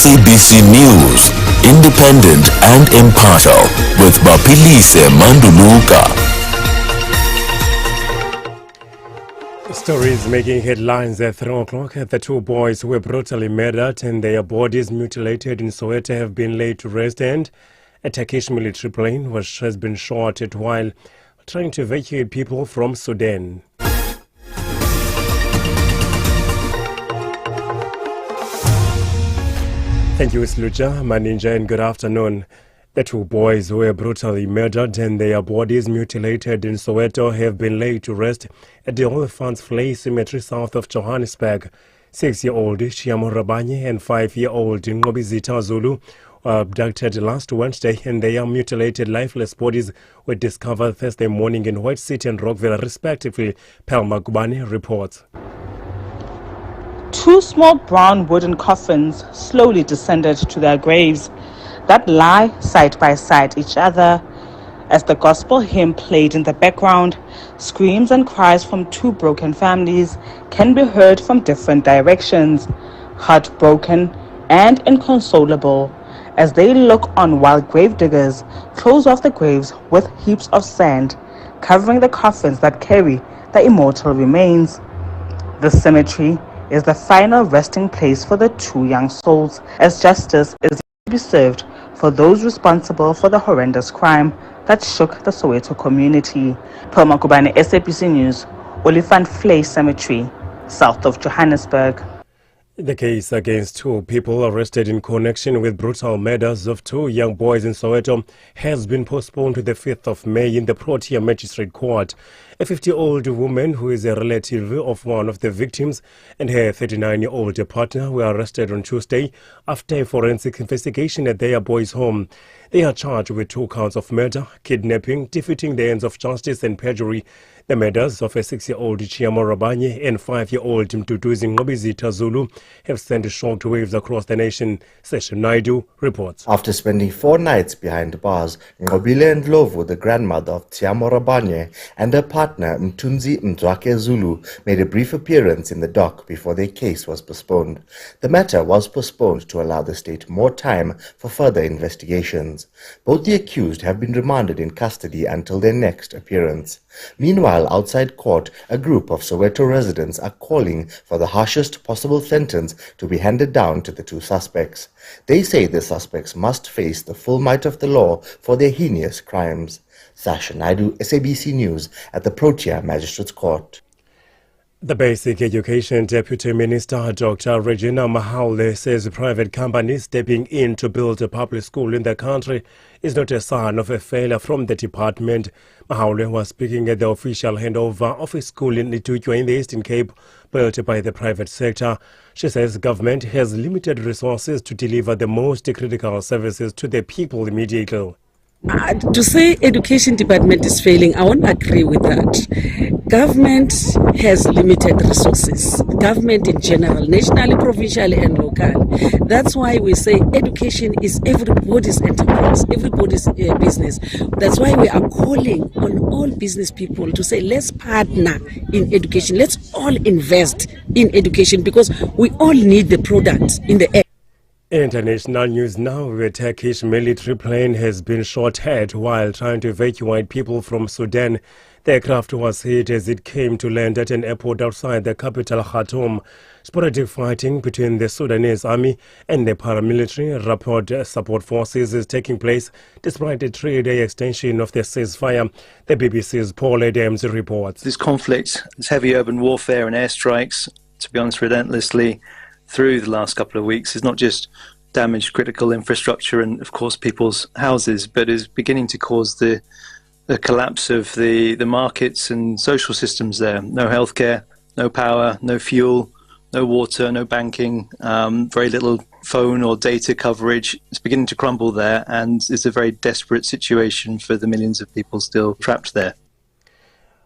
SABC News, independent and impartial, with Bapilise Manduluka. Stories making headlines at 3 o'clock. The two boys who were brutally murdered and their bodies mutilated in Soweto have been laid to rest, and a Turkish military plane has been shot at while trying to evacuate people from Sudan. Thank you, Sluja, Maninja, and good afternoon. The two boys who were brutally murdered and their bodies mutilated in Soweto have been laid to rest at the Oliphants Flay Cemetery south of Johannesburg. 6-year-old Chiamo Rabanye and 5-year-old Ngobizita Zulu were abducted last Wednesday, and their mutilated, lifeless bodies were discovered Thursday morning in White City and Rockville, respectively, Pelma Kubani reports. Two small brown wooden coffins slowly descended to their graves that lie side by side each other. As the gospel hymn played in the background, screams and cries from two broken families can be heard from different directions, heartbroken and inconsolable, as they look on while grave diggers close off the graves with heaps of sand, covering the coffins that carry the immortal remains. The cemetery is the final resting place for the two young souls, as justice is to be served for those responsible for the horrendous crime that shook the Soweto community. Pelma Kubani, SABC News, Oliphant Flay Cemetery, south of Johannesburg. The case against two people arrested in connection with brutal murders of two young boys in Soweto has been postponed to the 5th of May in the Protea Magistrate Court. A 50-year-old woman who is a relative of one of the victims and her 39-year-old partner were arrested on Tuesday after a forensic investigation at their boys' home. They are charged with 2 counts of murder, kidnapping, defeating the ends of justice and perjury. The murders of a 6-year-old Chiamo Rabanye and 5-year-old Mduduzi Ngobizita Zulu have sent shock waves across the nation. Session Naidu reports. After spending 4 nights behind bars, Ngobile Ndlovu, the grandmother of Chiamo Rabanye, and her partner Mtunzi Mzwake Zulu made a brief appearance in the dock before their case was postponed. The matter was postponed to allow the state more time for further investigations. Both the accused have been remanded in custody until their next appearance. Meanwhile, outside court, a group of Soweto residents are calling for the harshest possible sentence to be handed down to the two suspects. They say the suspects must face the full might of the law for their heinous crimes. Sasha Naidu, SABC News, at the Protea Magistrates Court. The Basic Education Deputy Minister Dr. Regina Mahaule says private companies stepping in to build a public school in the country is not a sign of a failure from the department. Mahaule was speaking at the official handover of a school in Itujo in the Eastern Cape built by the private sector. She says government has limited resources to deliver the most critical services to the people immediately. To say education department is failing, I won't agree with that. Government has limited resources. Government in general, nationally, provincially and local. That's why we say education is everybody's enterprise, everybody's business. That's why we are calling on all business people to say let's partner in education. Let's all invest in education because we all need the product in the air. International news now. A Turkish military plane has been shot at while trying to evacuate people from Sudan. The aircraft was hit as it came to land at an airport outside the capital Khartoum. Sporadic fighting between the Sudanese army and the paramilitary Rapid Support Forces is taking place despite a 3-day extension of the ceasefire. The BBC's Paul Adams reports. This conflict, this heavy urban warfare and airstrikes, to be honest, relentlessly through the last couple of weeks, is not just damaged critical infrastructure and, of course, people's houses, but is beginning to cause the collapse of the markets and social systems there. No healthcare, no power, no fuel, no water, no banking, very little phone or data coverage. It's beginning to crumble there, and it's a very desperate situation for the millions of people still trapped there.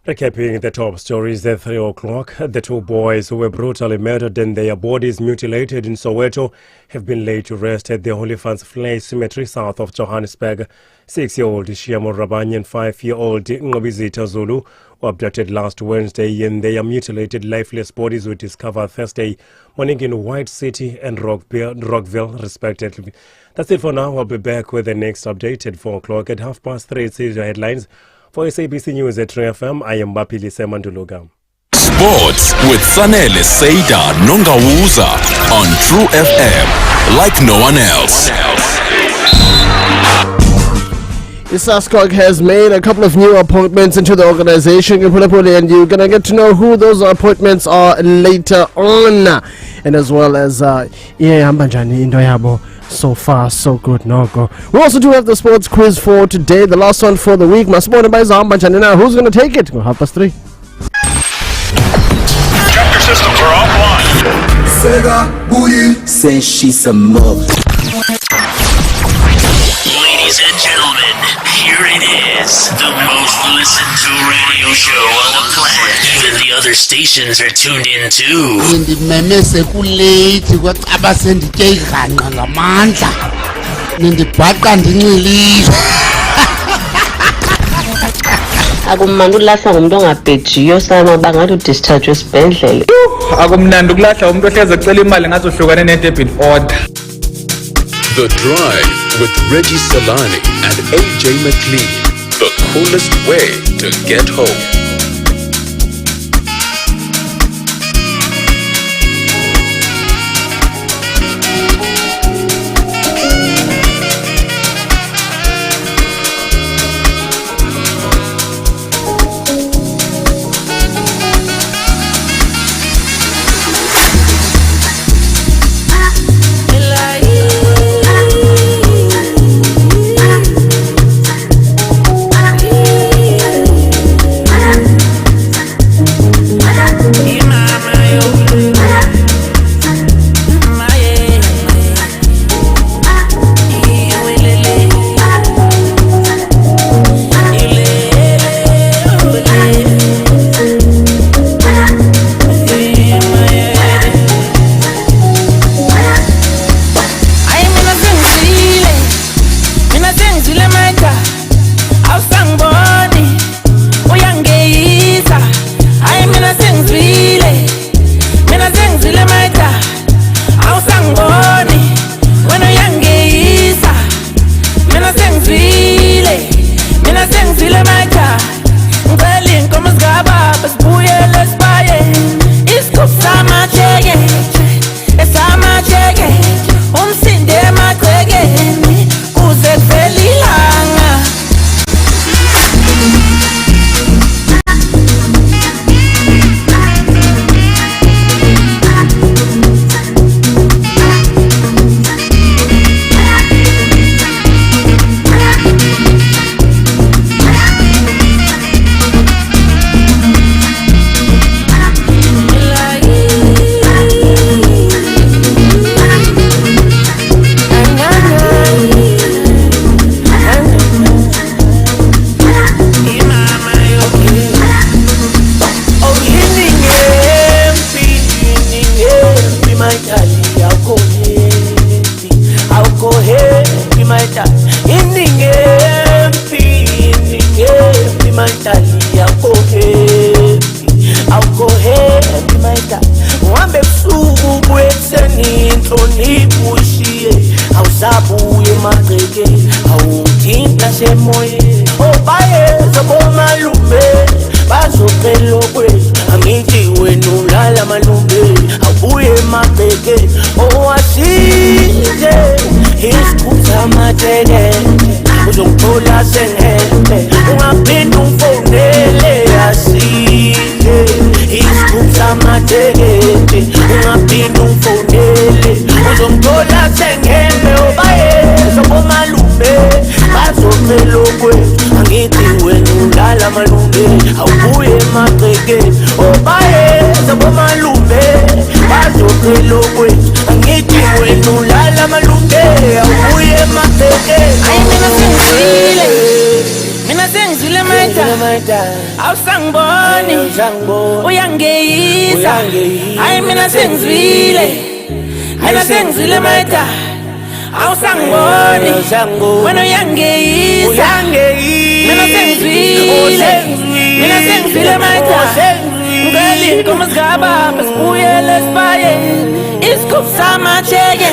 Recapping the top stories at 3 o'clock, the two boys who were brutally murdered and their bodies mutilated in Soweto have been laid to rest at the Holy Funds Place Cemetery south of Johannesburg. 6-year-old Shiamo Rabanye and 5-year-old Ngobizita Zulu were abducted last Wednesday and their mutilated lifeless bodies were discovered Thursday morning in White City and Rockville, respectively. That's it for now. I'll be back with the next update at 4 o'clock at 3:30. It's the headlines. For SABC News at trufm, I am Bapili Semanduluga. Sports with Sanele Seida Nongawuza on True FM, like no one else. Isaskog has made a couple of new appointments into the organization, and you're going to get to know who those appointments are later on. And as well as, so far, so good, no go. We also do have the sports quiz for today, the last one for the week. Who's going to take it? Go 3:30. Chapter systems are offline. Sega Booty says she's a mother. Ladies and gentlemen, here it is, the most listened to radio show on the planet. Even the other stations are tuned in too. Ndimemese kulate kwacaba ndike ighanqa ngamandla. Ndibhaqa ndinxilile. Akumnandi ukulahla ngumuntu ongabhejiyo sama bangathi udischarge esibhedlela. Akumnandi ukulahla umuntu ohleze ecela imali ngathi uhlukane ne-debit order. The Drive with Reggie Salani and AJ McLean. The coolest way to get home. uzomthola sengembe ungaphinda umfonele asile isigubhu samatekete ungaphinda umfonele uzomthola sengembe obayeza bomalume bazocela okwethu angithi wena ulala malume awubuye emagcekeni obayeza bomalume bazocela okwethu angithi wena ulala malume awubuye emagcekeni mina sengizile maita awusangiboni uyangeyisa hayi mina sengizile maita awusangiboni wena uyangeyisa mina sengizile maita ngeli nkomo zikababa sibuyele esibayeni isigubhu samacheke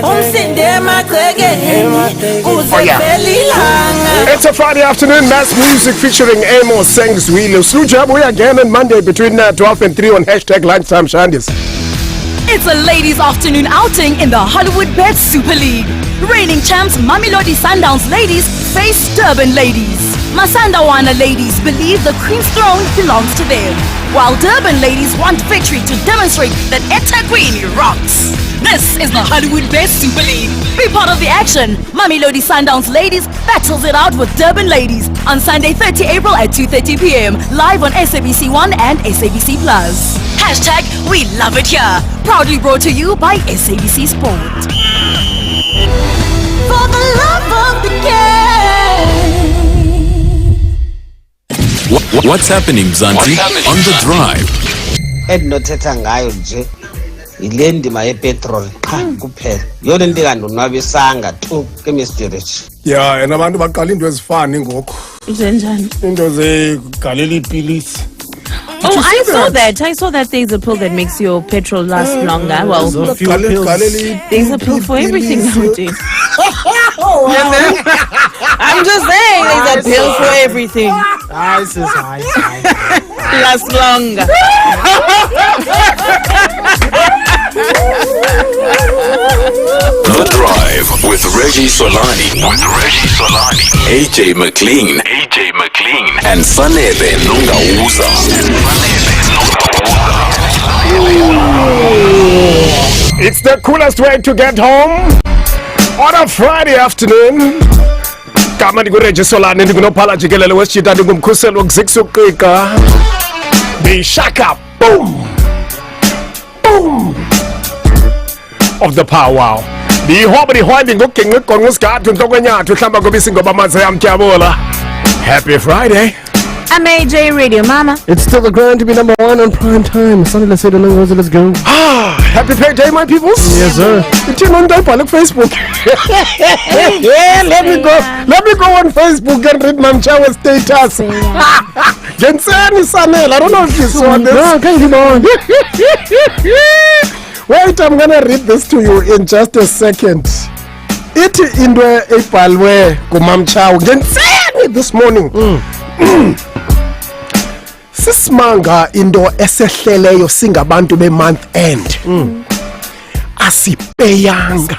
umsinde emagcekeni kuzelilanga. It's a Friday afternoon mass music featuring Amos Sengzwile. Sluja, we again on Monday between 12 and 3 on hashtag lunchtime shandis. It's a ladies' afternoon outing in the Hollywood Bet Super League. Reigning champs Mamelodi Sundowns ladies face Durban ladies. Masandawana ladies believe the Queen's throne belongs to them, while Durban ladies want victory to demonstrate that eThekwini rocks. This is the Hollywood Bet Super League. Be part of the action. Mamelodi Sundowns ladies battles it out with Durban ladies on Sunday 30 April at 2:30 p.m. live on SABC 1 and SABC Plus. Hashtag we love it here. Proudly brought to you by SABC Sport. For the love of the game. What's happening, Mzansi? On the drive. Endinothetha ngayo nje yile ndima yepetrol qha kuphela yona into engandonwabisanga tu ke-Mr. Rich. Yeah, and abantu baqala into ezifana ngoku. Zenjani? Into zegalela ipilisi. Oh, I saw that there's a pill that makes your petrol last longer. Well, there's a pill for everything nowadays. I'm just saying there's a pill for everything. Last longer. The Drive with Reggie Solani. AJ McLean. And Sanebe Nungauza. It's the coolest way to get home on a Friday afternoon. Kama ndikuReggie Solani ndikunophala jikelele wesitshita ndingumkhuseli wokuzikisuqika. The shaka boom of the powwow. Ndiyihobe ngokugenqa igonqa usigathu ntokwenyathu uhlamba ngobisi ngoba amanzi ayamtyabula. Happy Friday. I'm AJ Radio Mama. It's still the grind to be number one on prime time. Sunday, let's say the long let's go. Happy payday, my peoples. Yes, sir. You turn on type on Facebook. Yeah, let me go on Facebook and read Mamchawa's status. Jensen Sanel, I don't know if you saw this. No, can't you on? Wait, I'm gonna read this to you in just a second. It indwe epalwe kumamchawa. Jensen this morning. Sisimanga into esehleleyo singabantu be-month end. Asipeyanga.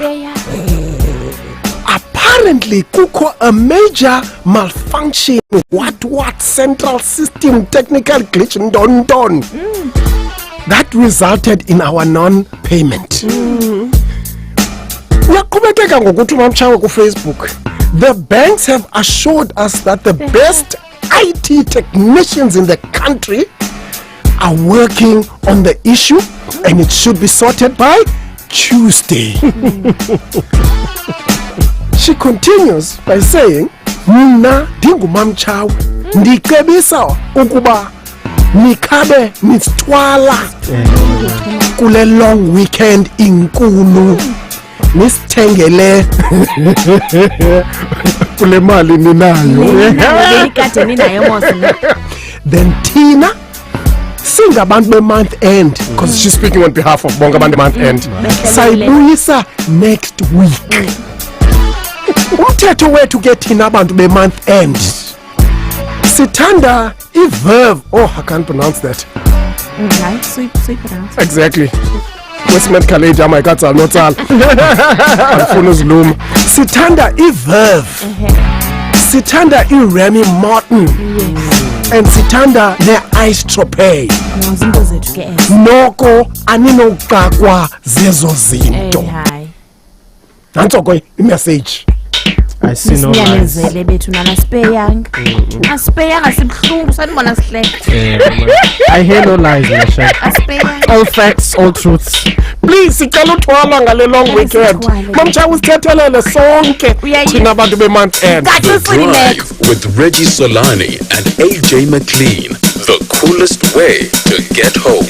Apparently kukho a major malfunction, what central system technical glitch ndon that resulted in our non-payment. Uyaqhubekeka ngokuthi mamchawe ku Facebook. The banks have assured us that the best IT technicians in the country are working on the issue and it should be sorted by Tuesday. She continues by saying, Mna ndingumamchawe ndicebisa ukuba nikhabe nisithwala kule long weekend inkulu nisithengele kule mali ninayo. Then Tina singabantu be-month end, because she's speaking on behalf of bonke abantu month end, sayibuyisa next week. Umthetho wethu ke thina abantu be-month end sithanda i-verve. Oh, I can't pronounce that. Okay, sweep it out. Exactly. Westman College amayikatsala notsala andifuna uziluma sithanda iverve sithanda iRemy Martin and sithanda ne-ice tropay noko aninokakwa zezo zinto nantsoko imessage I see no lies. I hear no lies, Masha. All facts, all truths. Please, sicela uthwala ngale long weekend. Mamcha usithethelele sonke thina abantu be-month end. The Drive with Reggie Solani and AJ McLean. The coolest way to get home.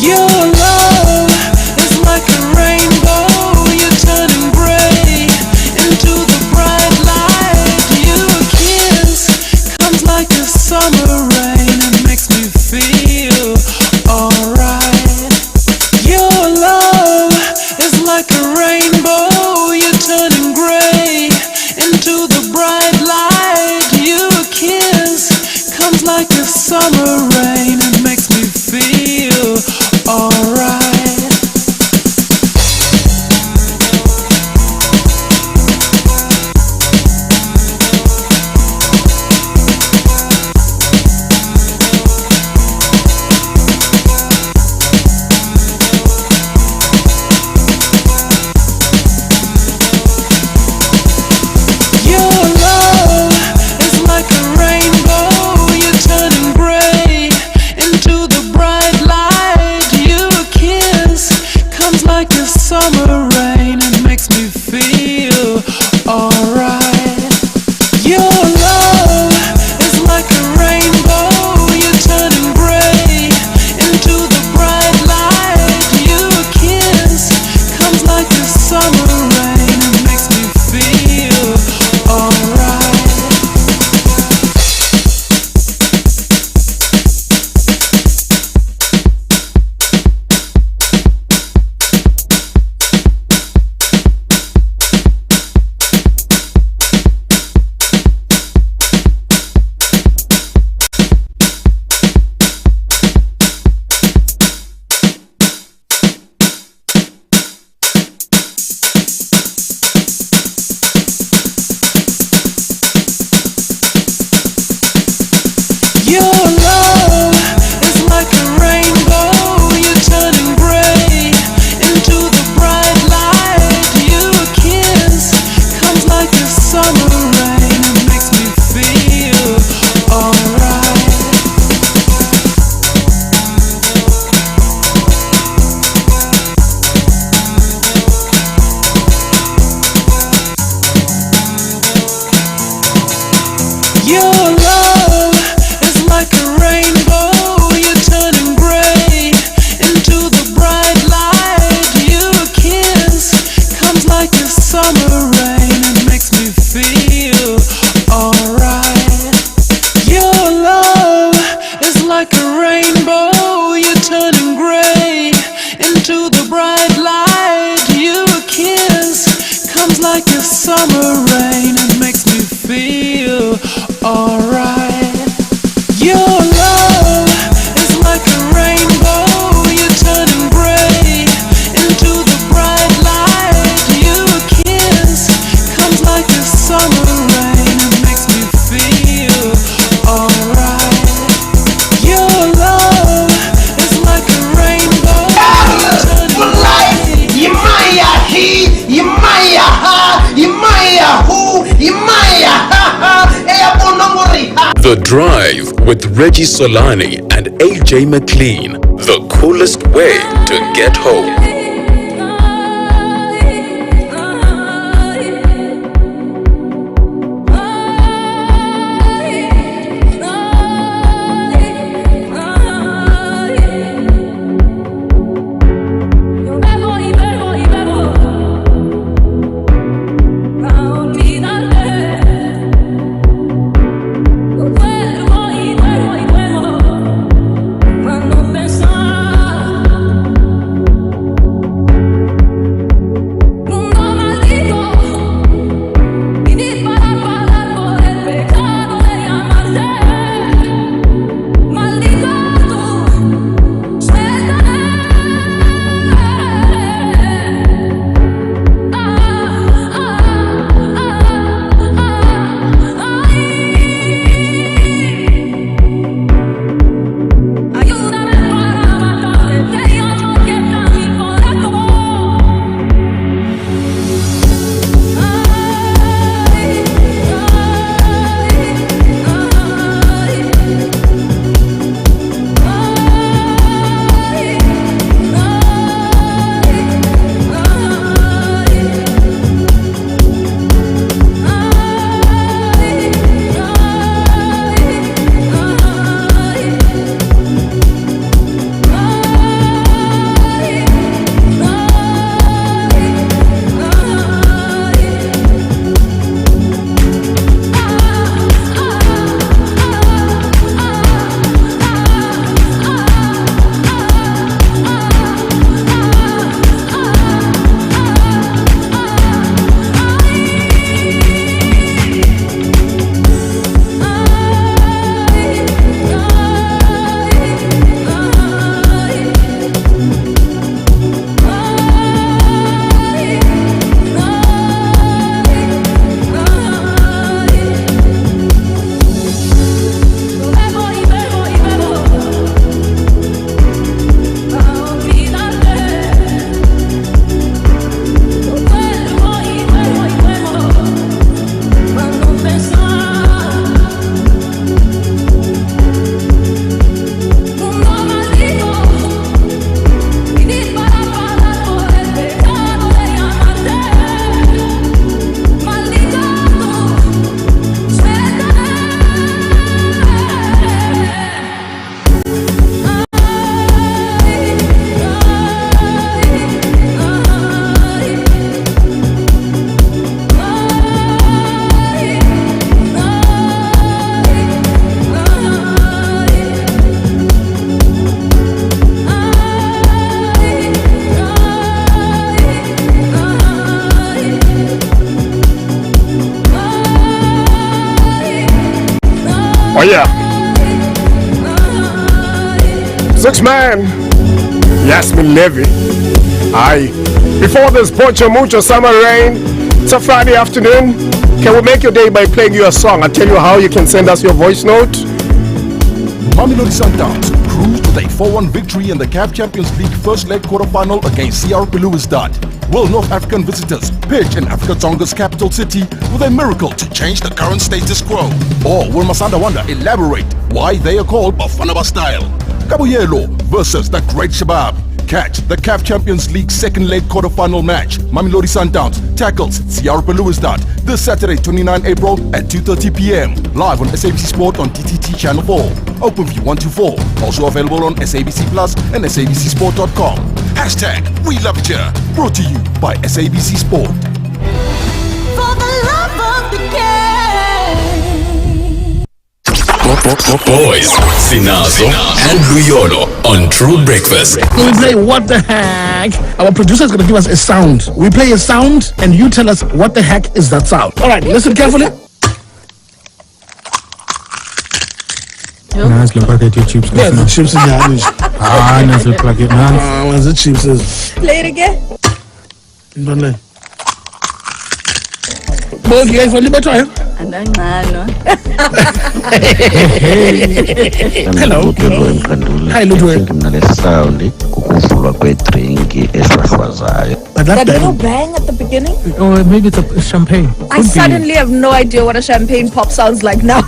Your love is like a rainbow. You're turning gray into the bright light. Your kiss comes like a summer rain and makes me feel alright. Your love is like a rainbow. You're turning gray into the bright light. Your kiss comes like a summer rain and makes me feel alright. Your love is like a rainbow. You're turning gray into the bright light. Your kiss comes like a summer rain and makes me feel alright. Your love is like a rainbow. You're turning gray into the bright light. Your kiss comes like a summer rain and makes me feel alright. Your love is like a rainbow. You're turning gray into the bright light. Your kiss comes like a summer rain and makes me feel alright. Your love is like a rainbow. You're turning gray into the bright light. Your kiss comes like a summer rain and makes me feel alright. Your love is like a rainbow. You're turning gray into the bright light. Your kiss comes like a summer rain and makes me feel alright. Your love is like a rainbow. You're turning gray into the bright light. Your kiss comes like a summer rain and makes me feel alright. Your love is like a rainbow. You're turning gray. Yemaya he, Yemaya ha, Yemaya who, Yemaya ha ha. The Drive with Reggie Solani and AJ McLean. The coolest way to get home. Oh yeah. 6 man. Yasmin Levy. Aye. Before this Pocho Mucho summer rain, it's a Friday afternoon. Can we make your day by playing you a song? I'll tell you how you can send us your voice note. Mamelodi Sundowns cruised with a 4-1 victory in the CAF Champions League first leg quarterfinal against CR Belouizdad. Will North African visitors pitch in Africa Tonga's capital city with a miracle to change the current status quo? Or will Masanda Wanda elaborate why they are called Bafanaba style? Kabuyelo versus the Great Shabab. Catch the CAF Champions League second leg quarterfinal match. Mamelodi Sundowns tackles CR Belouizdad this Saturday 29 April at 2:30 p.m. live on SABC Sport on DTT Channel 4. OpenView 124. Also available on SABC Plus and SABCSport.com. Hashtag We Love It Here. Brought to you by SABC Sport. For the love of the game. Boys, Sinazo and Luyolo on True Breakfast. We play What the Heck. Our producer is going to give us a sound. We play a sound and you tell us what the heck is that sound. All right, listen carefully. Nice, look at your chips. Yeah, the chips in the nice, look like it, man. Where's the chips is? Play it again. Don't let. Both you guys only better, Hello. Hi, Ludwig. That little bang at the beginning? Or maybe it's a champagne. I suddenly have no idea what a champagne pop sounds like now.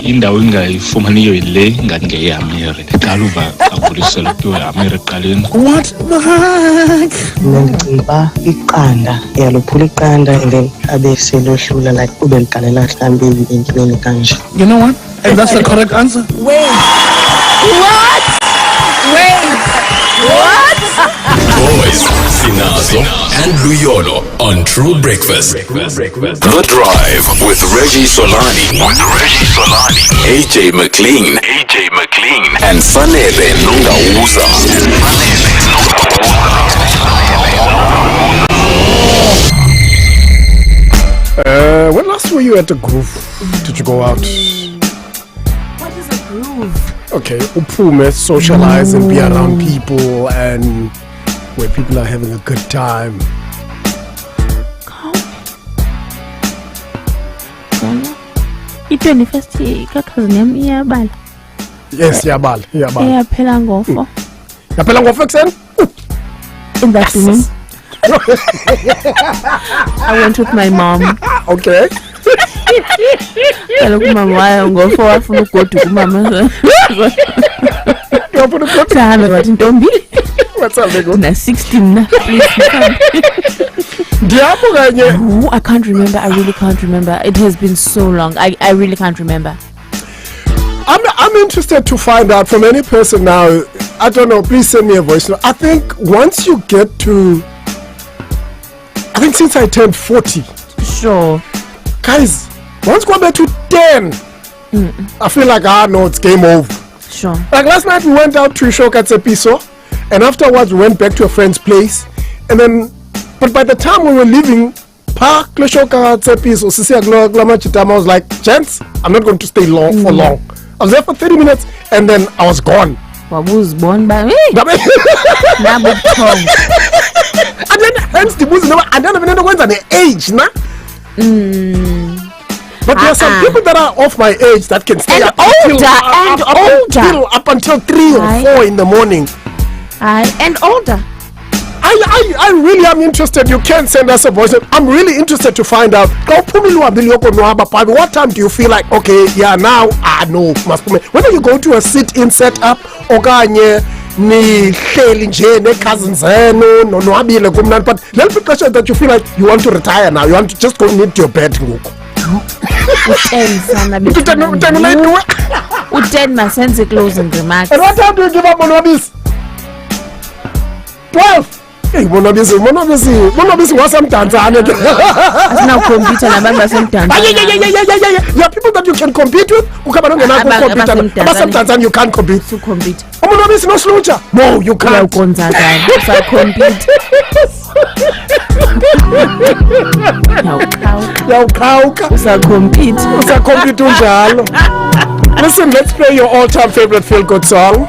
Indawo ingayifumaniyo ile ngani America. Kaluva akulisela kuyo America leni. What the heck? Ngiba iqanda yalophula iqanda and then abese lohlula like ube ngiqalela mhlambe endibeni kanje. You know what? And that's the correct answer. Wait. What? Wait. What? Boys, Sinazo and Luyolo on True Breakfast. The Drive with Reggie Solani. AJ McLean. And Fanele Nungauza. When last were you at the Groove? Did you go out? What is a groove? Okay, uphume, socialize and be around people and where people are having a good time. I-21st kakhazini yami iyabala. Yes, iyabala. Iyaphela ngofo. Yaphela ngofo ekuseni? In the afternoon. I went with my mom. Okay. Kaloku mama wayo ngofo wafuna ugoduka umama. Yafuna ugoduka. Sahambe wathi ntombi. What's up, Lego? Na 16 na. I can't remember. I really can't remember. It has been so long. I really can't remember. I'm interested to find out from any person now. I don't know. Please send me a voice note. I think once you get to, I think since I turned 40. Sure. Guys, once go back to 10, I feel like no, it's game over. Sure. Like last night we went out to Shokatsepiso, and afterwards we went back to a friend's place, and then. But by the time we were leaving, I was like, gents, I'm not going to stay long for long. I was there for 30 minutes and then I was gone. Was born by me. And then hence the booze, I don't even know when's the age, nah? But there are some people that are off my age that can stay up until 3 or 4 in the morning. And older. I really am interested. You can send us a voice. I'm really interested to find out. What time do you feel like, okay, yeah, now, no. Whether you go to a sit-in setup, or ni cousins, but little bit pressure that you feel like you want to retire now. You want to just go knit your bed. And what time do you give up on all this? 12. Hey, monobisi wasemdantsane ke. Asina computer nabantu basemdantsane. Yeah, people that you can compete with. Ukaba ngena ku computer. Abasemdantsane you can't compete. To compete. Monobisi no slucha. No, you can't. Uyakonzakala. Usa compete. Yawukhawuka. Usacompete unjalo. Listen, let's play your all-time favorite feel-good song.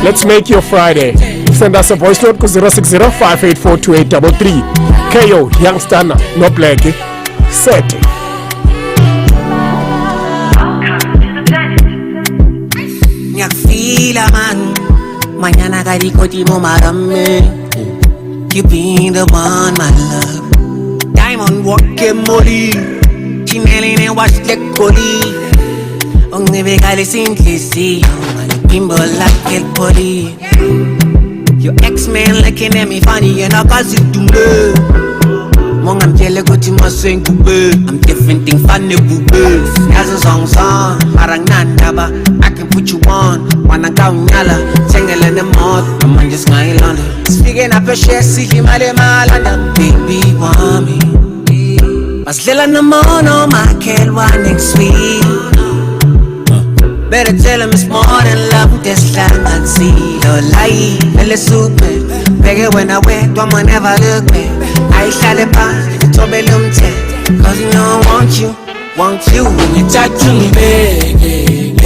Let's make your Friday. Send us a voice note to 060-584-2833. KO, Youngstana, no Blackie. Set it. Nyakfila man, mañana karikoti mo marame. You been the one, my love. Diamond walking molly, Chinelli and watch the collie. Only we got it simplicity, bimbo like el poli. Your ex-man looking at me funny and I got it to me. Mong I'm jelly go to my swing to be. I'm different thing funny boo. As a song, marang nandaba. I can put you on. Wanna go nyala, tangle in the mouth. I'm just going on. Speaking up a share, see him at the malana. Baby, want me. Mas lila na mono, my kid, one next week. Better tell him it's more than love. This time I see your light. Really super. Beg it when I wait, don't man ever look back. I shall it pass, it's all belum tech. Cause you know I want you. You touch me, baby.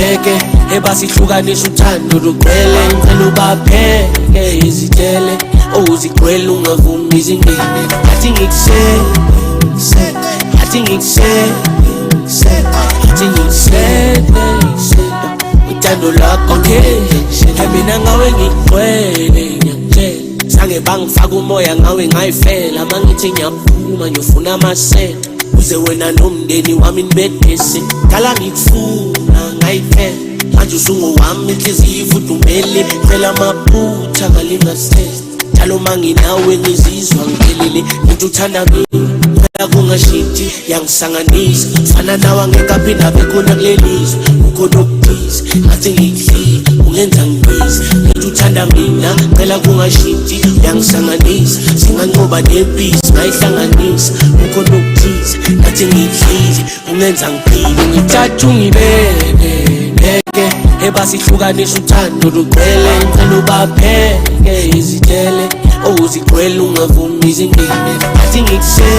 Eba sihlukanisa uthando lugcwele ngicela ubapheke izitele ozigcwele ungavumi izingene athi ngikuse uthando lakho ngeke mina ngawe ngigcwele ngiyakutshela sange bangifaka umoya ngawe ngayifela mangithi ngiyaphuma ngiyofuna amasenta uze wena nomndeni wami nibedese kala ngikufuna ngayiphela manje usungowami inhliziyo ifudumele phela amaphutha ngalingasese njalo manginawe ngizizwa ngiphelele umuntu uthanda mina phela kungashintshi yangisanganisa fana nawe angekaphinda bekhona kulelizwe ukhona okuthize ngathi ngikuhlile ungenza ngibize umuntu uthanda mina phela kungashintshi yangisanganisa singanqoba nepisi ngayihlanganisa ukhona okuthize ngathi ngikuhlile ungenza ngiphile ngithatha ungibeke eba sihlukanisa uthando lugcwele ngicela ubapheke izitele ozigcwele ungavumi izingene athi ngikuse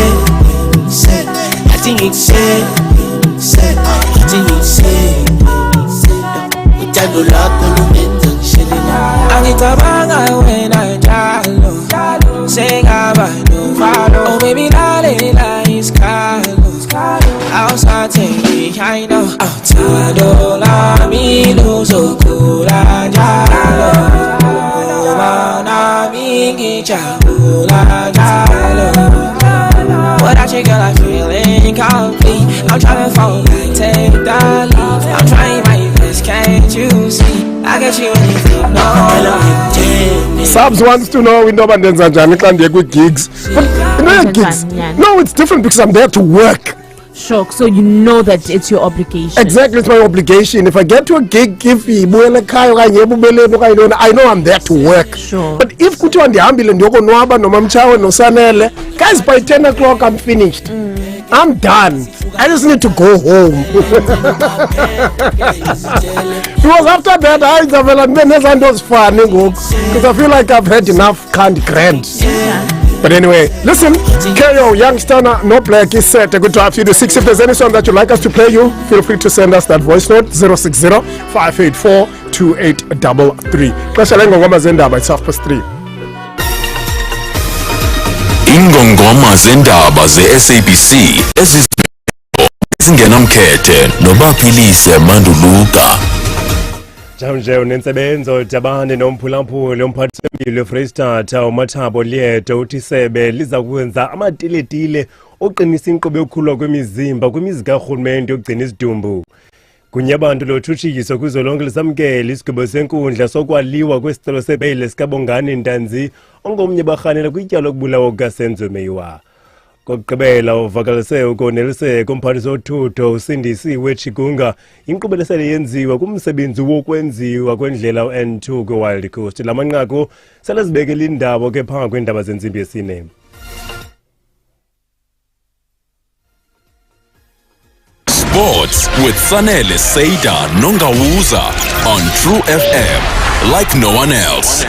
uthando lakho lumenza ngishelela angicabanga wena njalo sengaba novalo oh baby lalela isikhalo awusathengi I know uthando lami luzokhula njalo ngoba nami ngijabula njalo without you girl I feel incomplete I'm trying to fall back, take the lead I'm trying my best, can't you see I get you anything, no Subs wants to know into abandenza njani xa ndiye kwi-gigs. But you know your gigs? No, it's different because I'm there to work. Sure, so you know that it's your obligation. Exactly, it's my obligation. If I get to a gig, if I know I'm there to work. Sure. But if kuthiwa ndihambile ndiyokonwaba nomamtshawe nosanele, guys, by 10 o'clock I'm finished. I'm done. I just need to go home. Because after that, I was fun because I feel like I've had enough candy grants. But anyway, listen, KO, Youngstana, no black is set. A good drive to the 6. If there's any song that you'd like us to play you, feel free to send us that voice note 060-584-2833. Kasha lengo ngoma zendaba, it's 3:30. Ingongoma zendaba ze-SABC ezingenamkhethe nobaphilise Manduluka. Njamnje unensebenzo Dabane nomphulamphulo umphathi wempilo Freystata uMathabo Lieto uthi isebe liza kwenza amatiletile oqinisa inkqubo yokukhulwa kwemizimba kwimizi karhulumente yokugcina isidumbu. Kunye abantu lothutshiso kwizolonke lisamkele isigqibo senkundla sokwaliwa kwesicelo sebeyile sikabongani Ntanzi ongomnye barhanela kwityala lokubulawa kukaSenzo Meyiwa. Kokugqibela uvakalise ukoneliseka umphathi sothutho usindisiwe Chigunga inkqubela sele yenziwa kumsebenzi wokwenziwa kwendlela N2 kwiWild Coast. La manqaku sele zibekela indaba ke phambi kwendaba zentsimbi yesine. Sports with Sanele Seida Nongawuza on True FM like no one else.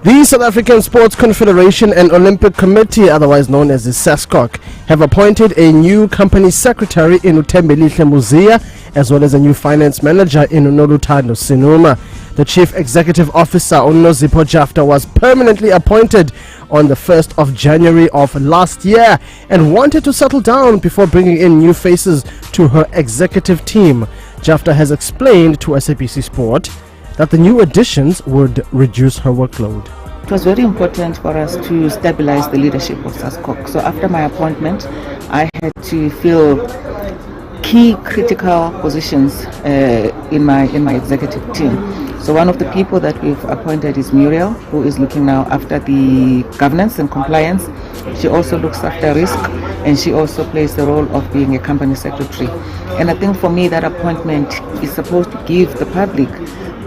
The South African Sports Confederation and Olympic Committee, otherwise known as the SASCOC, have appointed a new company secretary in Uthembelihle Muzia, as well as a new finance manager in Noluthando Sinuma. The Chief Executive Officer, Unozipho Jafta, was permanently appointed on the 1st of January of last year and wanted to settle down before bringing in new faces to her executive team. Jafta has explained to SABC Sport that the new additions would reduce her workload. It was very important for us to stabilize the leadership of SASCOC. So after my appointment, I had to fill key critical positions in my executive team. So one of the people that we've appointed is Muriel, who is looking now after the governance and compliance. She also looks after risk, and she also plays the role of being a company secretary. And I think for me that appointment is supposed to give the public,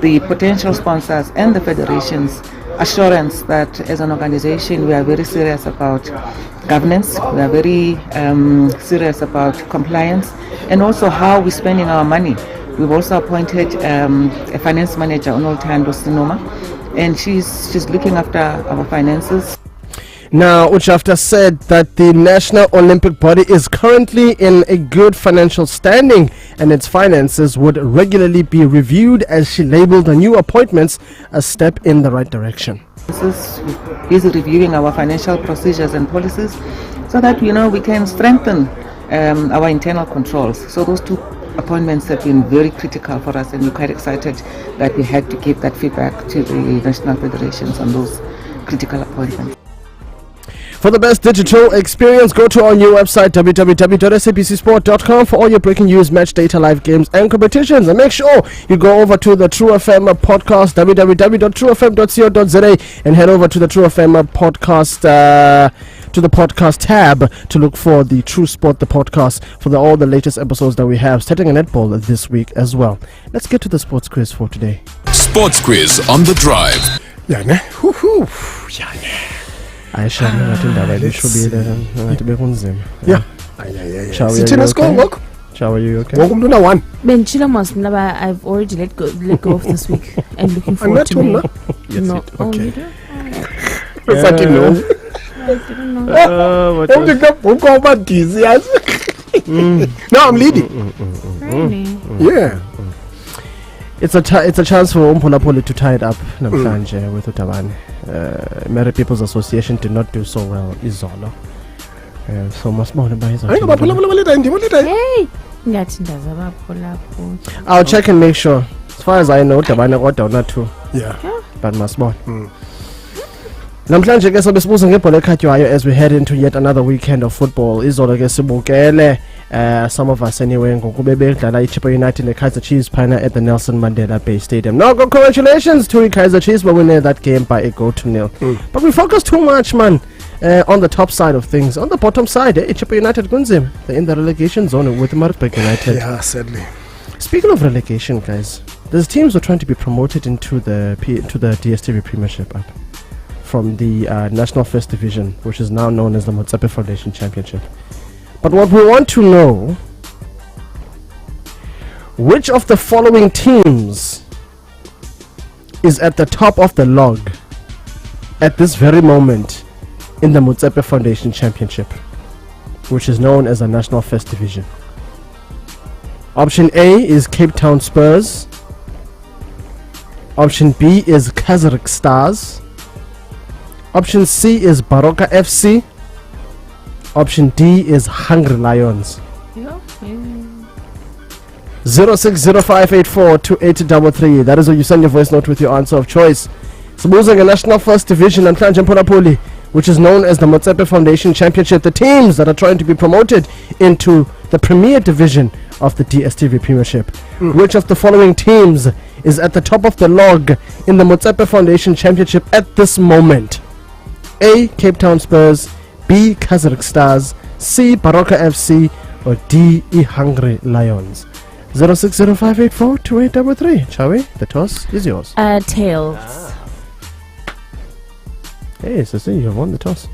the potential sponsors and the federations assurance that as an organization we are very serious about governance, we are very serious about compliance, and also how we're spending our money. We've also appointed a finance manager, Noluthando Sinoma, and she's looking after our finances. Now, Ujafta said that the National Olympic Body is currently in a good financial standing and its finances would regularly be reviewed, as she labeled the new appointments a step in the right direction. We're busy reviewing our financial procedures and policies so that we can strengthen our internal controls. So those two appointments have been very critical for us, and we're quite excited that we had to give that feedback to the national federations on those critical appointments. For the best digital experience, go to our new website www.sabcsport.com for all your breaking news, match data, live games and competitions. And make sure you go over to the True FM podcast, www.truefm.co.za, and head over to the True FM podcast to the podcast tab to look for the True Sport, the podcast, for all the latest episodes that we have, starting a netball this week as well. Let's get to the sports quiz for today. Sports quiz on the drive. Yeah, ne? Aisha, yeah. Sithina score walk. Shall you okay? Walk umntuna one. Benchila must never. I've already let go of this week and looking forward to May. Yes, no. okay. Oh, you do? Yes, I didn't know. I didn't know. No, I'm leading. Really? Yeah. It's a chance for Umpolapoli to tie it up namhlanje with Utabane. Married People's Association did not do so well, Izolo. So masibone ba Izolo. Hey, ngathi ndazabaphola. I'll check and make sure. As far as I know, Utabane got not too. Yeah. But masibone. Namhlanje ke sobe sibuza ngebhola ekhatywayo as we head into yet another weekend of football. Izolo ke sibukele some of us anyway ngokube bedlala iChippa United neKaizer Chiefs phana at the Nelson Mandela Bay Stadium. Now congratulations to Kaizer Chiefs for winning that game by a goal to nil. But we focus too much, man, on the top side of things. On the bottom side, iChippa United Gunzim, they're in the relegation zone with Maritzburg United. Yeah, sadly. Speaking of relegation, guys, there's teams who are trying to be promoted into the DStv Premiership up from the National First Division, which is now known as the Motsepe Foundation Championship. But what we want to know, which of the following teams is at the top of the log at this very moment in the Motsepe Foundation Championship, which is known as the National First Division? Option A is Cape Town Spurs. Option B is Kazakh Stars. Option C is Baroka FC. Option D is Hungry Lions. 0605842833. That is where you send your voice note with your answer of choice. Supposing a National First Division and Mponapoli, which is known as the Motsepe Foundation Championship, the teams that are trying to be promoted into the Premier Division of the DStv Premiership. Which of the following teams is at the top of the log in the Motsepe Foundation Championship at this moment? A. Cape Town Spurs, B. Kazakh Stars, C. Baroka FC, or D. Hungry Lions. 0605842833. Chawi, the toss is yours. Tails. Hey, so see, you have won the toss.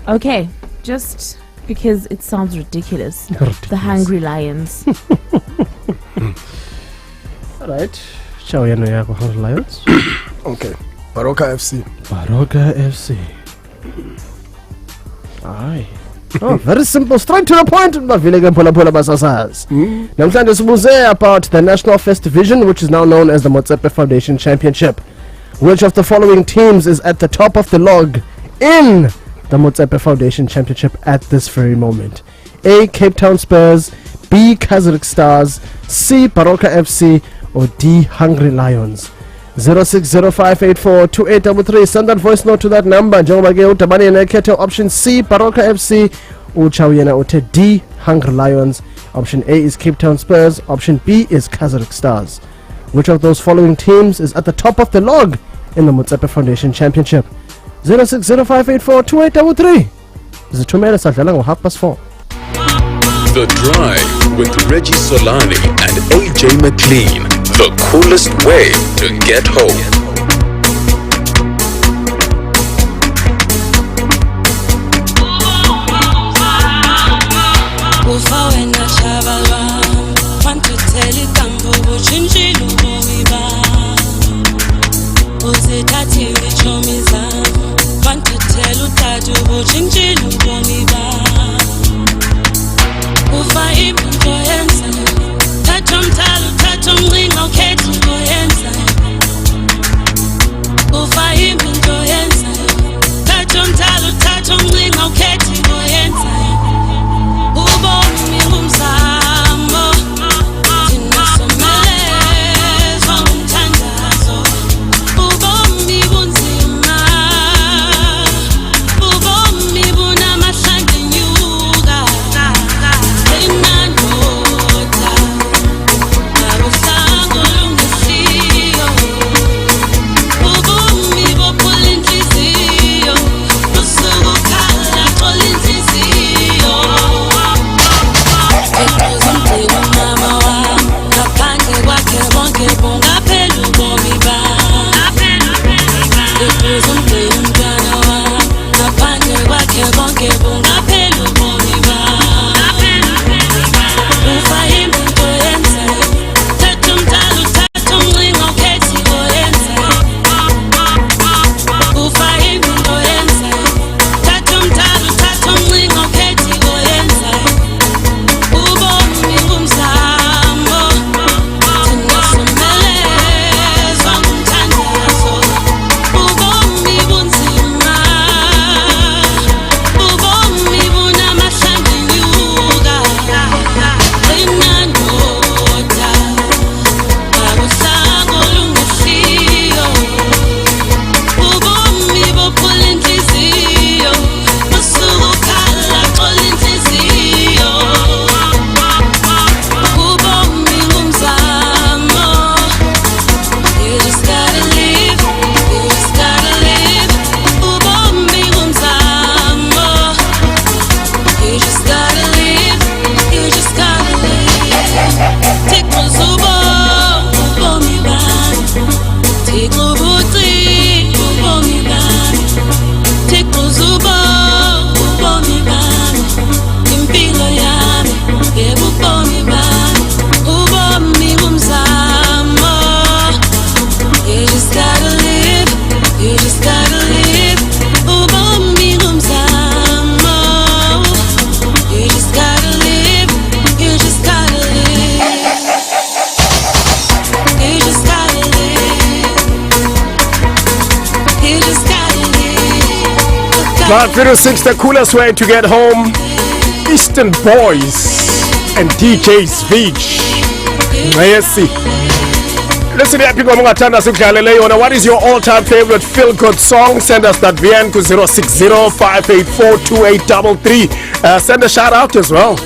Okay, just because it sounds ridiculous. The Hungry Lions. Alright. Chawi, Hungry Lions. Okay. Baroka FC. Baroka FC. Aye. Oh, very simple, straight to the point. Namhlanje sibuze about the National First Division, which is now known as the Motsepe Foundation Championship. Which of the following teams is at the top of the log in the Motsepe Foundation Championship at this very moment? A. Cape Town Spurs, B. Kazakh Stars, C. Baroka FC, or D. Hungry Lions? 0605842833. Send that voice note to that number. Njengoba ke uDabani yena ekhethe option C Baroka FC, uChawu yena uthe D Hungry Lions. Option A is Cape Town Spurs, option B is Kazakh Stars. Which of those following teams is at the top of the log in the Motsepe Foundation Championship? 0605842833. Zithumele sadlala ngo4:30. The Drive with Reggie Solani and AJ McLean. The coolest way to get home. Mark 06, the coolest way to get home. Eastern Boys and DJ Sveech. Listen here, people. What is your all-time favorite feel-good song? Send us that VN to 060-584-2833. Send a shout-out as well.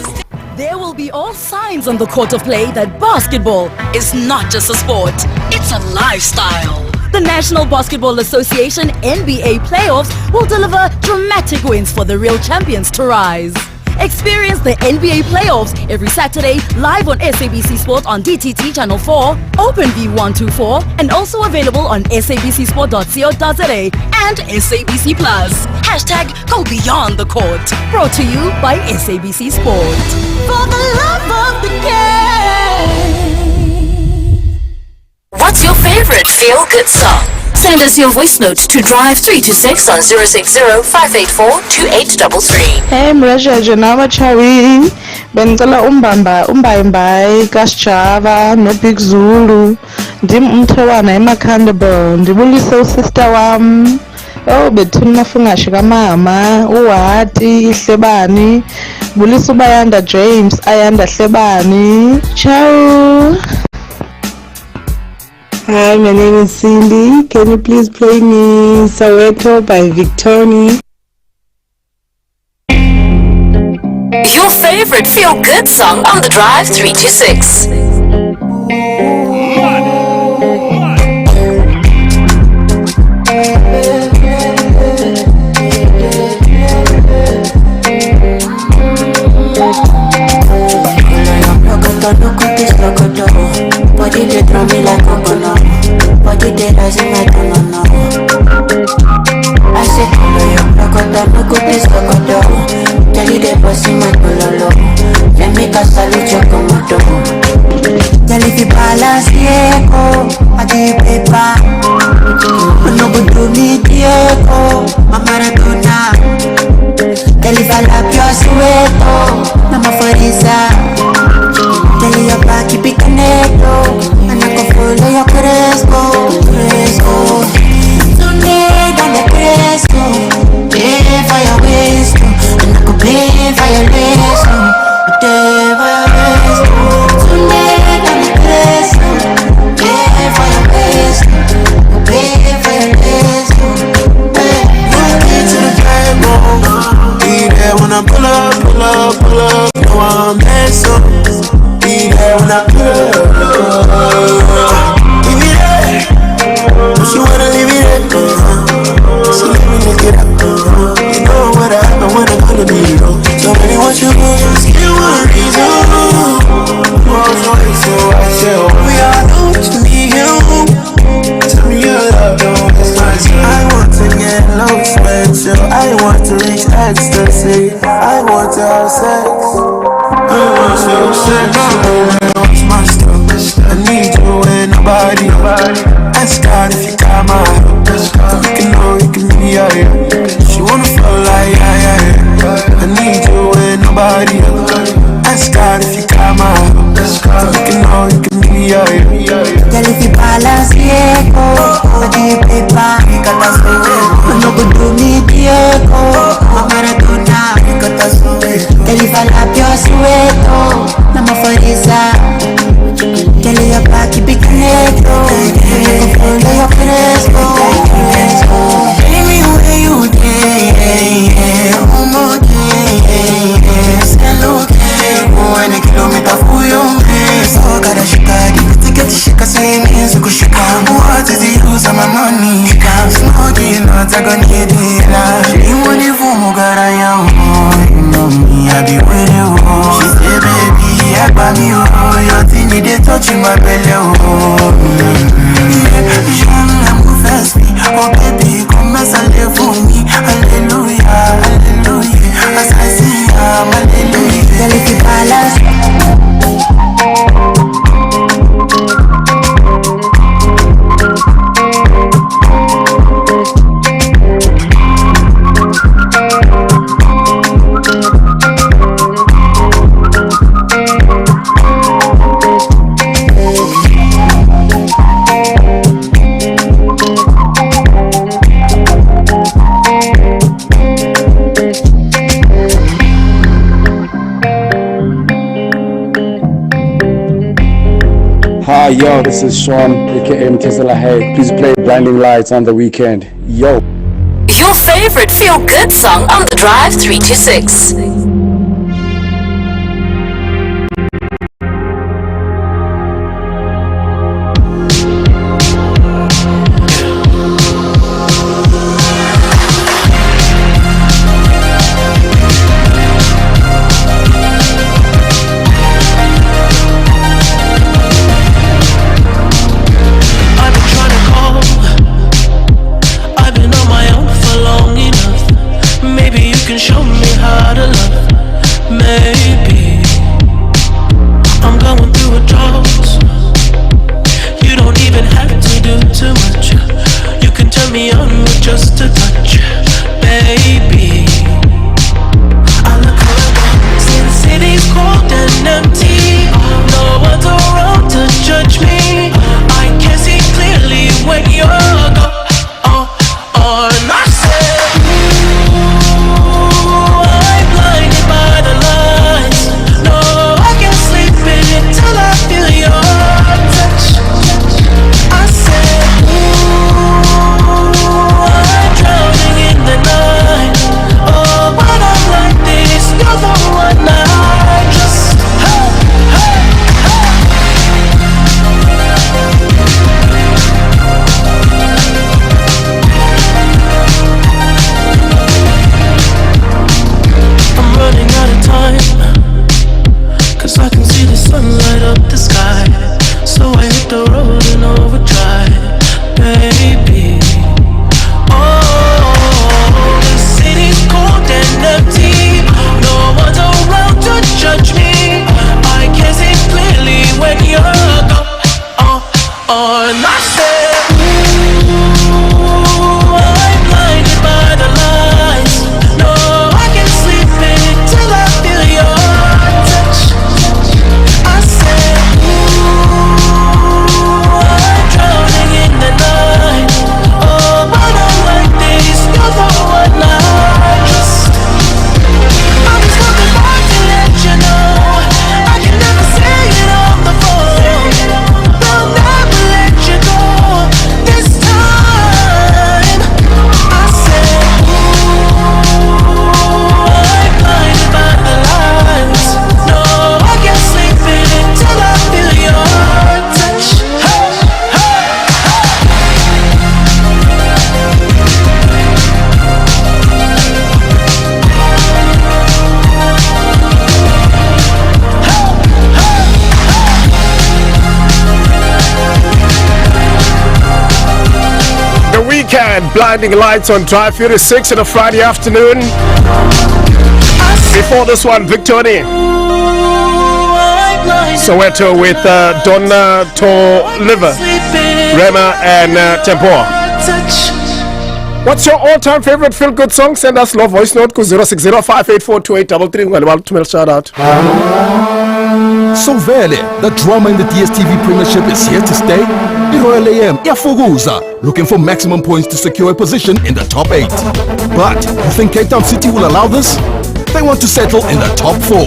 There will be all signs on the court of play that basketball is not just a sport, it's a lifestyle. The National Basketball Association NBA playoffs will deliver dramatic wins for the real champions to rise. Experience the NBA playoffs every Saturday live on SABC Sport on DTT Channel 4, OpenV 124, and also available on sabcsport.co.za and SABC Plus. Hashtag go beyond the court. Brought to you by SABC Sport. For the love of the game. What's your favorite feel-good song? Send us your voice note to Drive 326 on 060-584-2833. Hey Mresha Nama Chawi bengicela umbayimbayi kaSjava no Big Zulu ndim umthwana eMakhanda ndibulise usister wam bethuna mafungashe kamama uHati Ihlebani bulisa ubayanda James Ayanda Hlebani. Ciao. Hi, my name is Cindy. Can you please play me Soweto by Victoni? Your favorite feel-good song on the Drive 326. Body they throw me like coconut. Body they rising like banana. I say color your crocodile, no good this crocodile. Tell you they bossy my cololo. Let me cast a little your comodo. Tell if you balance Diego, I give you paper. No good to me Diego, my Maradona. Tell if I love your sueto, Mama Farisa. Tell your back, keep it connected. And I can follow your Cresco. Tonight on the Cresco. Pay for your waist. And I can pay for your lace. Pay for your waist. Tonight on the Cresco. Pay for your waist. Pay for your lace. Look into the table. Be there when I pull up. No, I'm mess up. Be there when I pull up. Leave it there. She wanna leave it there. So let me look it up. You know what happened when I call it me. So many want you go, still one reason. What's right, so I say, we all know what you need. Tell me your love, don't waste my time. I want to get low special. I want to reach ecstasy. I want to have sex. I want to sexual. What's my stuff? I need you and nobody. Ask God if you got my help. You can know you can be she wanna feel like I need you and nobody. Ask God if you got my help. You can know you can be Tell if you balance Diego, I give you paper. No good to me Diego, my Maradona. Tell if I love your sueto, Mama Farisa. Tell your back, keep it connected. Follow your Cresco. Baby, where you day? Oh, my day. Hello, when a kilometer for your face. Oh, gotta get the shika saying, so go shika. What is the use of my money? I'm smoking, not a gun, get it. You want it for Mugaraya. You know me, I be with you. She said, baby, I buy me. Your thing, they touching my belly. I'm first. Oh, baby, come as I live for me. Hallelujah, hallelujah. As I see, hallelujah. Tell if you balance. Hi, yo, this is Sean, aka Mtesela Hay. Please play Blinding Lights on the weekend. Yo. Your favorite feel-good song on the Drive 326. Show me how to love. weekend. Blinding lights on Drive 36 on a Friday afternoon. Before this one, Victoria. Soweto with Donna To Liver, Rema and Tempoa. What's your all-time favorite feel-good song? Send us low voice note to 060-584-2833. Shout out. So vele, the drama in the DSTV Premiership is here to stay. The Royal AM, Yafuguza, looking for maximum points to secure a position in the top 8. But you think Cape Town City will allow this? They want to settle in the top 4.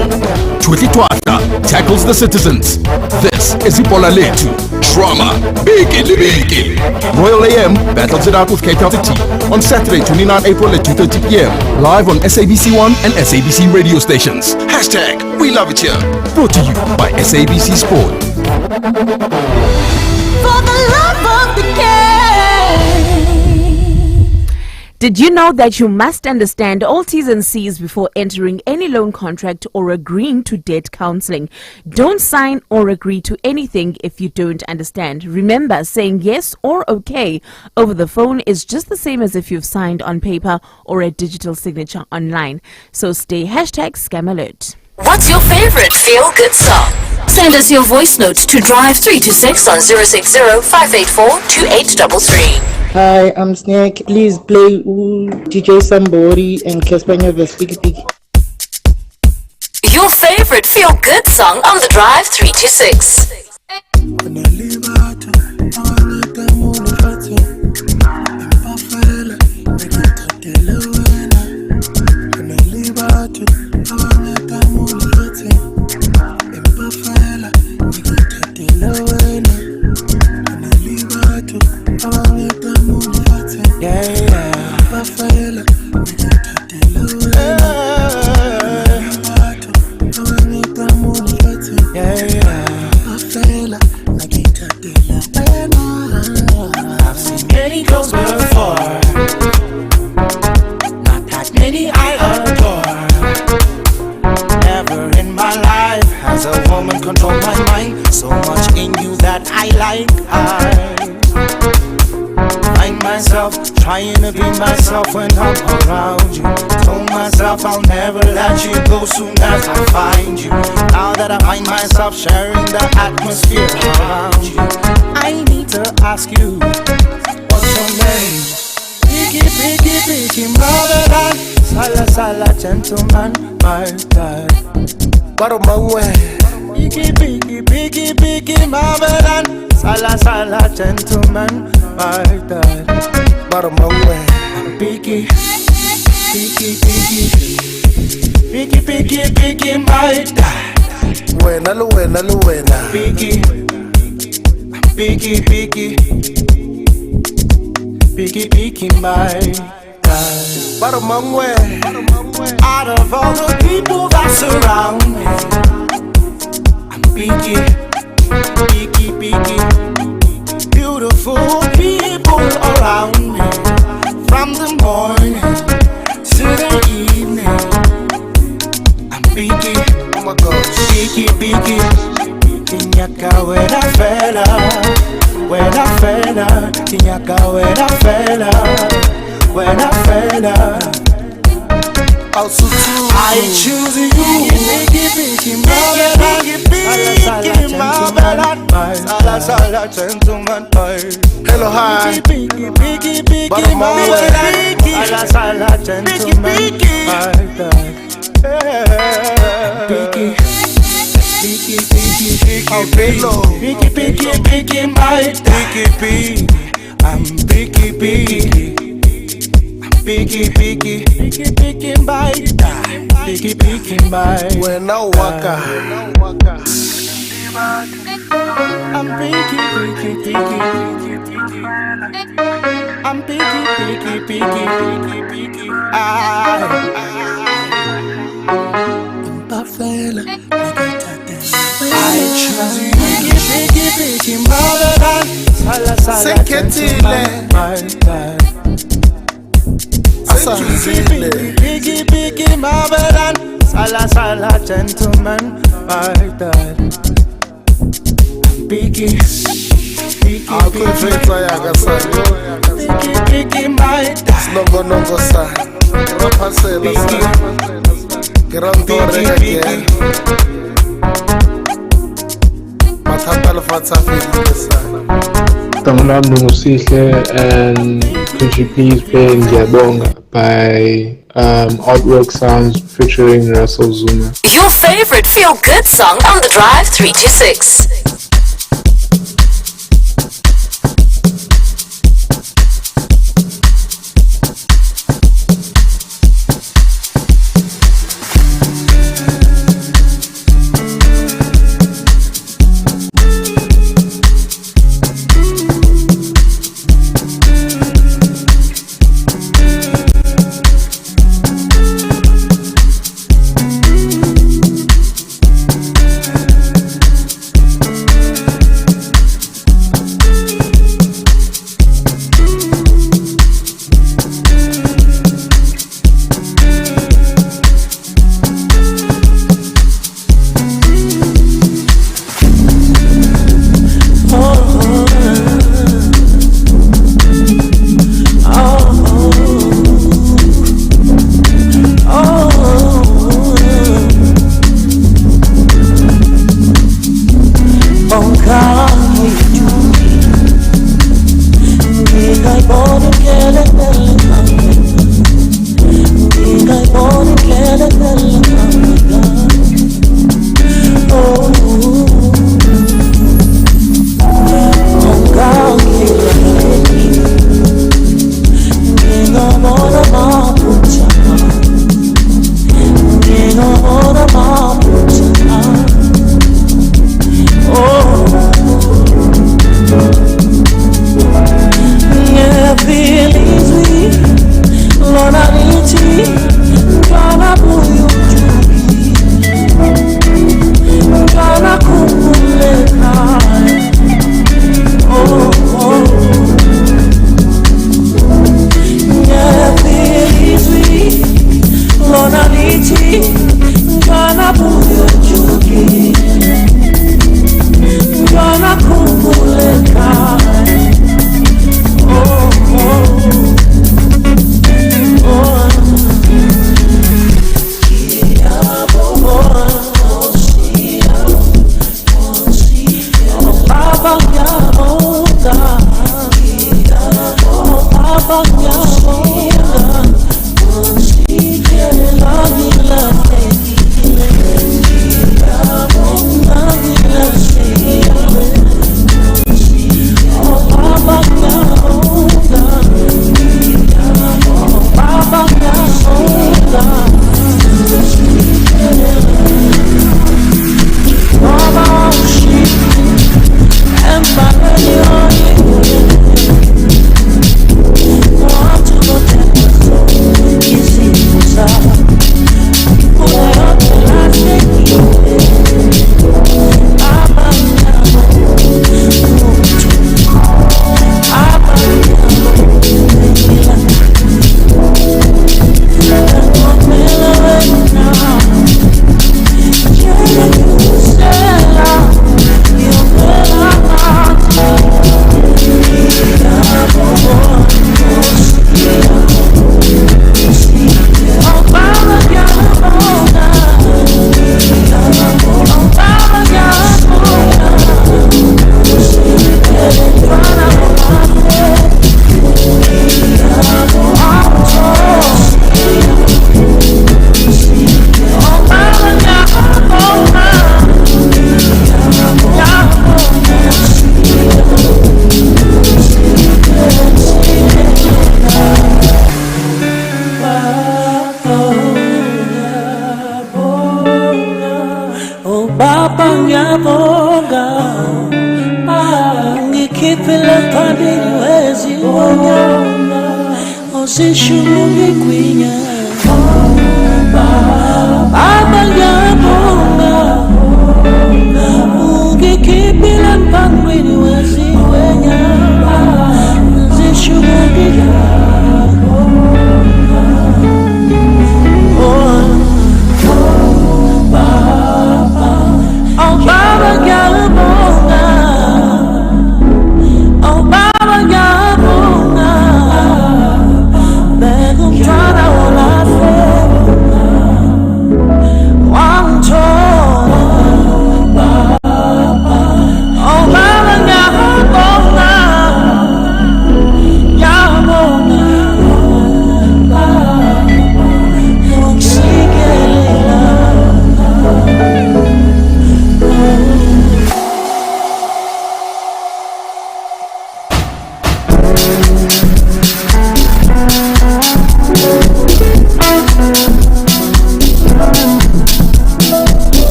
Twitty Twata tackles the citizens. This is Ipola Letu. Drama. Biggie. Royal AM battles it out with Cape Town City on Saturday, 29 April at 2:30 p.m. Live on SABC1 and SABC radio stations. Hashtag We Love It Here. Brought to you by SABC Sport. For the love of the game. Did you know that you must understand all T's and C's before entering any loan contract or agreeing to debt counseling? Don't sign or agree to anything if you don't understand. Remember, saying yes or okay over the phone is just the same as if you've signed on paper or a digital signature online. So stay #ScamAlert. What's your favorite feel-good song? Send us your voice notes to Drive 326 on 060-584-2833. Hi, I'm Snake. Please play DJ Somebody and Casper the Sticky Picky. Your favorite feel-good song on the Drive 326. I've seen many girls before, not that many I adore. Never in my life has a woman control my mind. So much in you that I like. I find myself trying to be myself when I'm around you. Told myself I'll never let you go soon as I find you. Now that I find myself sharing the atmosphere around you, I need to ask you, what's your name? Biggie, motherland. Sala, gentleman, my dad. But my way. Biggie, motherland. Sala, gentleman, my dad. But my way. Biggie, my dad. Buena. Biggie, my dad. But among where? Out of all the people that surround me, I'm Biggie. Beautiful people around me, from the morning to the evening. I'm Biggie. Oh my God. Biggie. Tinyaka when I fella. Tinyaka when I fella. Also true. I choose you. Biggie, Sala, gentleman, hello, hi. Biggie, Sala, gentleman, Biggie, my Biggie, I'm Biggie, my Biggie, my. When I walk I'm Biggie. I'm Biggie. I choose you. Biggie, motherland. Sala, gentleman, my dad. Biggie, motherland. Sala, gentleman, my dad. Biggie, Akutreta yakasanyo Snongonongo sa Rapasela sa Grandore again Matata lefatsa fedile sa Tamunam Numusihle, and could you please play Ngiyabonga by Artwork Sounds featuring Russell Zuma? Your favorite feel-good song on the Drive 326.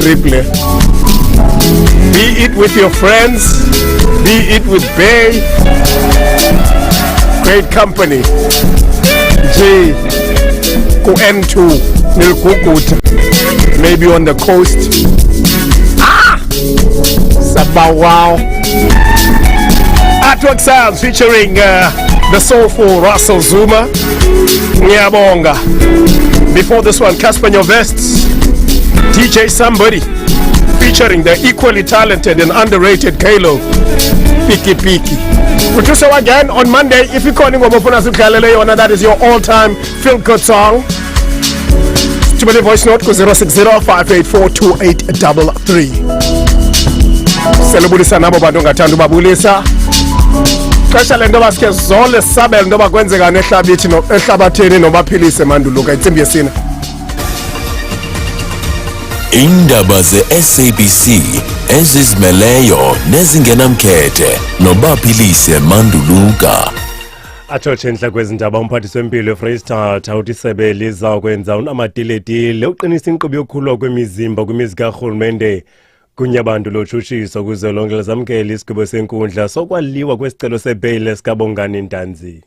triple. Be it with your friends, be it with Bay. Great company. J. Go N2. Nilkukuta. Maybe on the coast. Sabawao. Artwork Sounds featuring the soulful Russell Zuma. Nyabonga. Before this one, Casper Vests. DJ Somebody. Featuring the equally talented and underrated Kalo. Piki Piki. Producer again on Monday. If you're calling that is your all-time feel-good song. To the voice note 060-584-2833. Selubulisa nabo bantu ngathanda ubabulisa. Xesha lento basike zole sabela into bakwenzeka ehlabathini nobaphilise manduluka intsimbi yesina. Indaba ze-SABC ezizimeleyo nezingenamkhethe nobaphilise manduluka. Atshotshe enhla kwezindaba umphathiswa wempilo eFreystata uthi isebe liza kwenza unamatiletile uqinisa inkqubo yokukhululwa kwemizimba kwimizi karhulumente kunye abantu lotshutshiso kuze lonke lizamkele isigqibo senkundla sokwaliwa kwesicelo sebheyile sikabongani Ntanzi.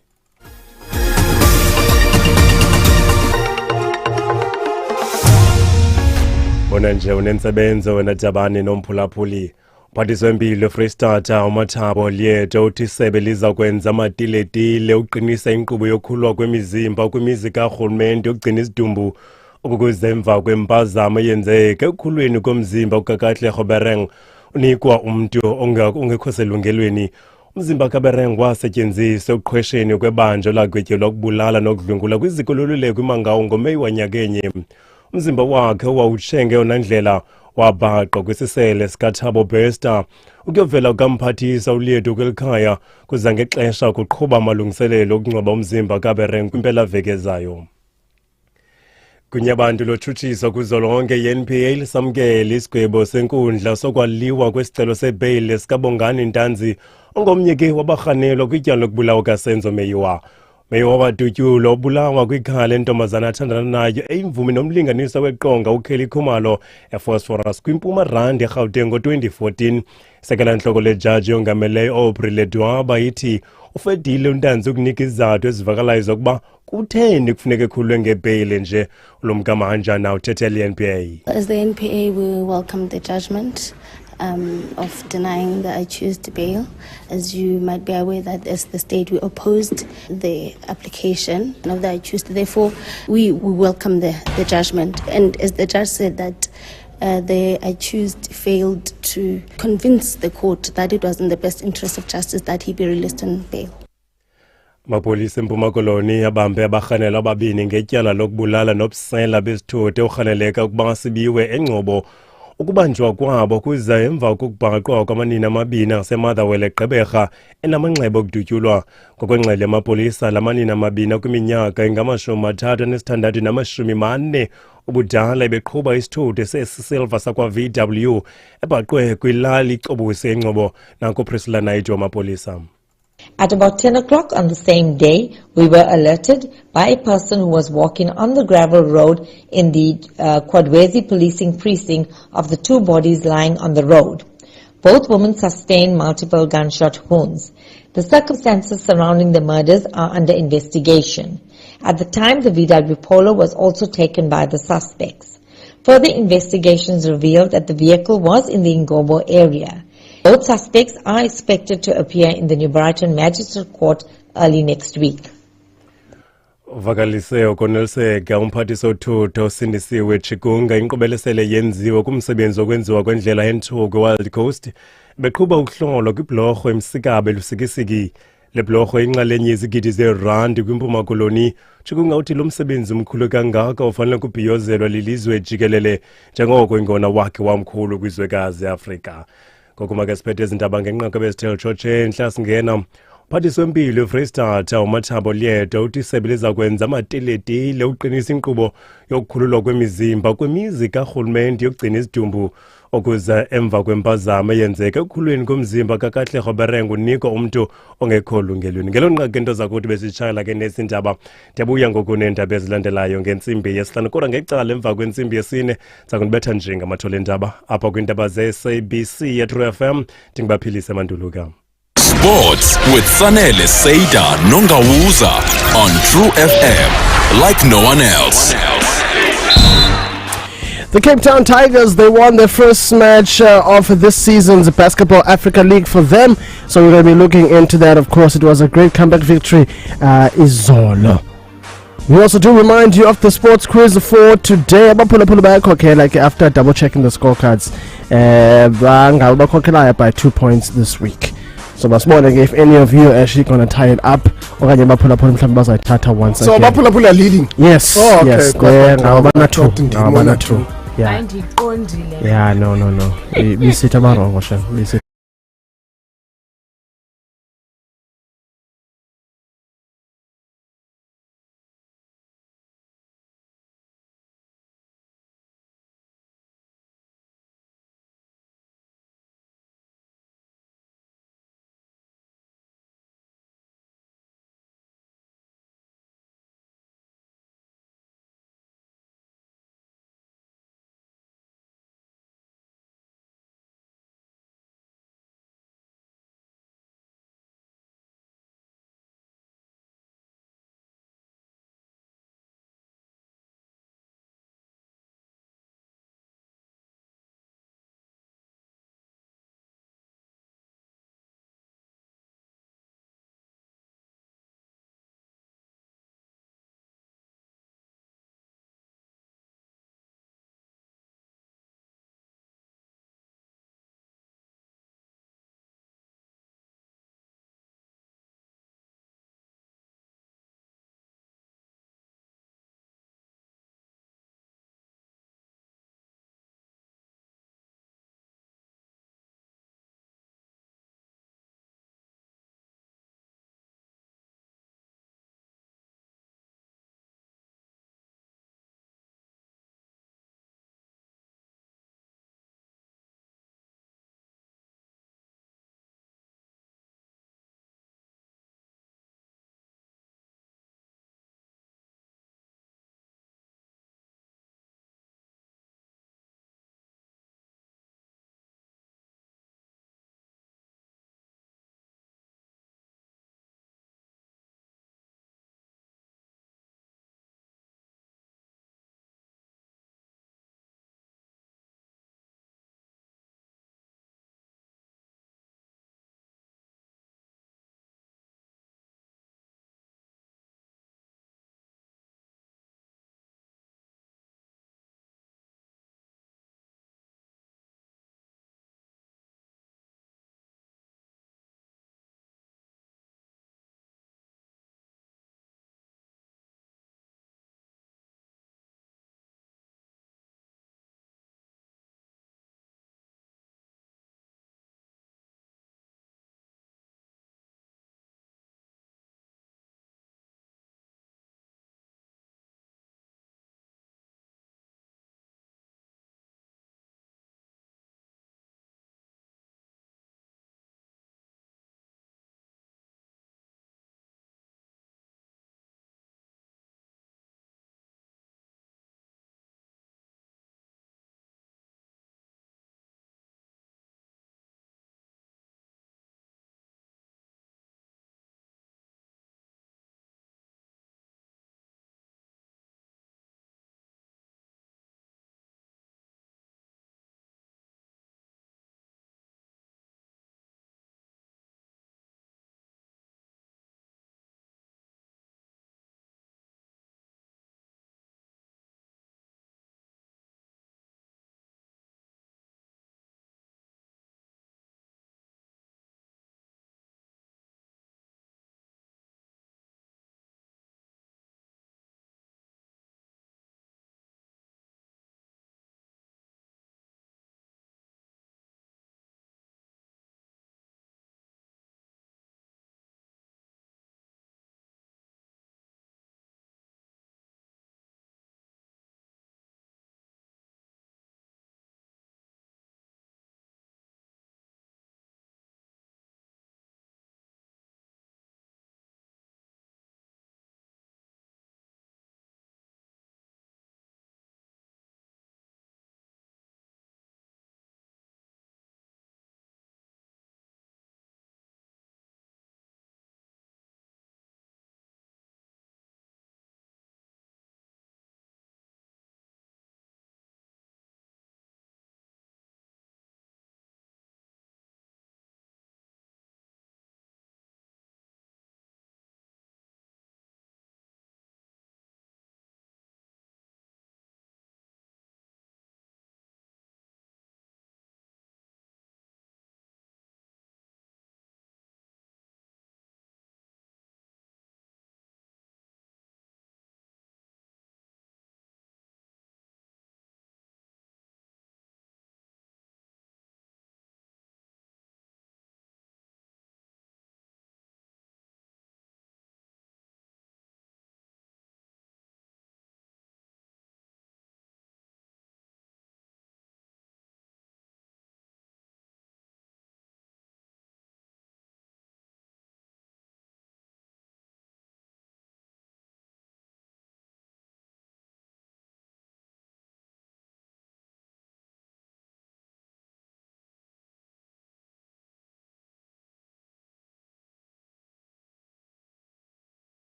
Bona nje unentsebenzo wena Jabane nomphulaphuli. Umphathiswa wempilo eFreystata uMathabo Lieto uthi isebe liza kwenza amatiletile uqinisa inkqubo yokukhululwa kwemizimba kwimizi karhulumente yokugcina isidumbu ukuze emva kwempazamo eyenzeke ekukhulweni komzimba kukaKatle Khobereng unikwa umntu ongekho selungelweni. Umzimba kaBereng wasetyenziswa ekuqhwesheni kwebanjwa lagwetyelwa ukubulala nokudlwengula kwiziko loluleko iMangaung ngoMeyi wanyakenye. Umzimba wakhe wawutshenge yona ndlela wabhaqwa kwisisele sikaThabo Bester ukuyovela kukamphathisa uLieto kwelikhaya kuza ngexesha kuqhuba amalungiselelo okungcwaba umzimba kaBereng kwimpelaveki ezayo. Kunye abantu lotshutshiso kuzo lonke i-NPA lisamkele isigwebo senkundla sokwaliwa kwesicelo sebheyile sikabongani Ntanzi ongomnye ke wabarhanelwa kwityala lokubulawa kaSenzo Meyiwa. Meyiwa wadutyulwa ubulawa kwikhaya lentombazana athandana nayo eyimvumi nomlinganiso weqonga uKelly Khumalo ephosphorus kwimpuma Rand eGauteng ngo-2014. Sekela ntloko lejaji yongameleyo Aubrey Ledwaba ithi ufedile uNtanzi ukunika izizathu ezivakalayo zokuba kutheni kufuneka ekhululwe ngebheyile nje ulomkama kanjani uthethela i-NPA. As the NPA, we welcome the judgment of denying the accused bail. As you might be aware that as the state, we opposed the application of the accused. Therefore, we welcome the judgment. And as the judge said that the accused failed to convince the court that it was in the best interest of justice that he be released on bail. Mapolisa eMpuma Koloni abambe abarhanelwa ababini ngetyala lokubulala nobusela bezithuthi urhaneleka ukuba sibiwe engcobo ukubanjwa kwabo kuza emva kokubhaqwa kwamanina amabini asemotherwell eGqeberha enamanxeba okudutyulwa ngokwengxele yamapolisa. Lamanina amabini kwiminyaka engama-36 nama-40 ubudala ebeqhuba isithuthi sesisilva sakwa-VW ebhaqwe kwilali icobuse engcobo nanko Priscilla Naito wamapolisa. At about 10 o'clock on the same day, we were alerted by a person who was walking on the gravel road in the Kwadwezi policing precinct of the two bodies lying on the road. Both women sustained multiple gunshot wounds. The circumstances surrounding the murders are under investigation. At the time, the VW Polo was also taken by the suspects. Further investigations revealed that the vehicle was in the Ngobo area. Both suspects are expected to appear in the New Brighton Magistrate Court early next week. Uvakalise ukoneliseka umphathisi othutho osindisiwe Chikunga inkqubelesele yenziwe kumsebenzi okwenziwa kwendlela enthuko Wild Coast beqhuba ukuhlolwa kwibhlorho emsikabe lusikisiki. Le bhlorho inxalenye yezigidi zeerandi kwiMpuma Koloni. Chikunga uthi lo msebenzi mkhulu kangaka ufanele kubhiyozelwa lilizwe jikelele njengoko ingona wakhe wamkhulu kwizwekazi Afrika. Kokuma ke siphethe izindaba ngenqaka bezithelo tshotshe enhla singena Mphathiswa wempilo eFreystata uMathabo Lieto uthi isebe liza kwenza amateletile uqinisa inkqubo yokukhululwa kwemizimba kwimizi karhulumente yokugcina isidumbu okuza emva kwempazamo eyenzeka ekukhulweni komzimba kaKatlego Berengo unikwa umntu ongekho lungelweni. Ngelo nqaku into zakuthi besitshayela ke nesindaba ndiyabuya ngoku neendaba ezilandelayo ngentsimbi yesihlanu kodwa ngecala emva kwentsimbi yesine zakunibetha nje ngamathole endaba apha kwiindaba ze-SABC ye-trufm ndingibaphilise Manduluka. Sports with Sanele Seida Nongawuza on True FM, like no one else. The Cape Town Tigers, they won their first match of this season's Basketball Africa League for them. So we're going to be looking into that. Of course, it was a great comeback victory. Izolo. We also do remind you of the sports quiz for today. Pull back, okay, like after double checking the scorecards. By 2 points this week. So I'm wondering if any of you are actually going to tie it up. Or can you pull once so again? So are leading? Yes. Oh, okay. Yes. Yeah, no. We sit about wrong. We sit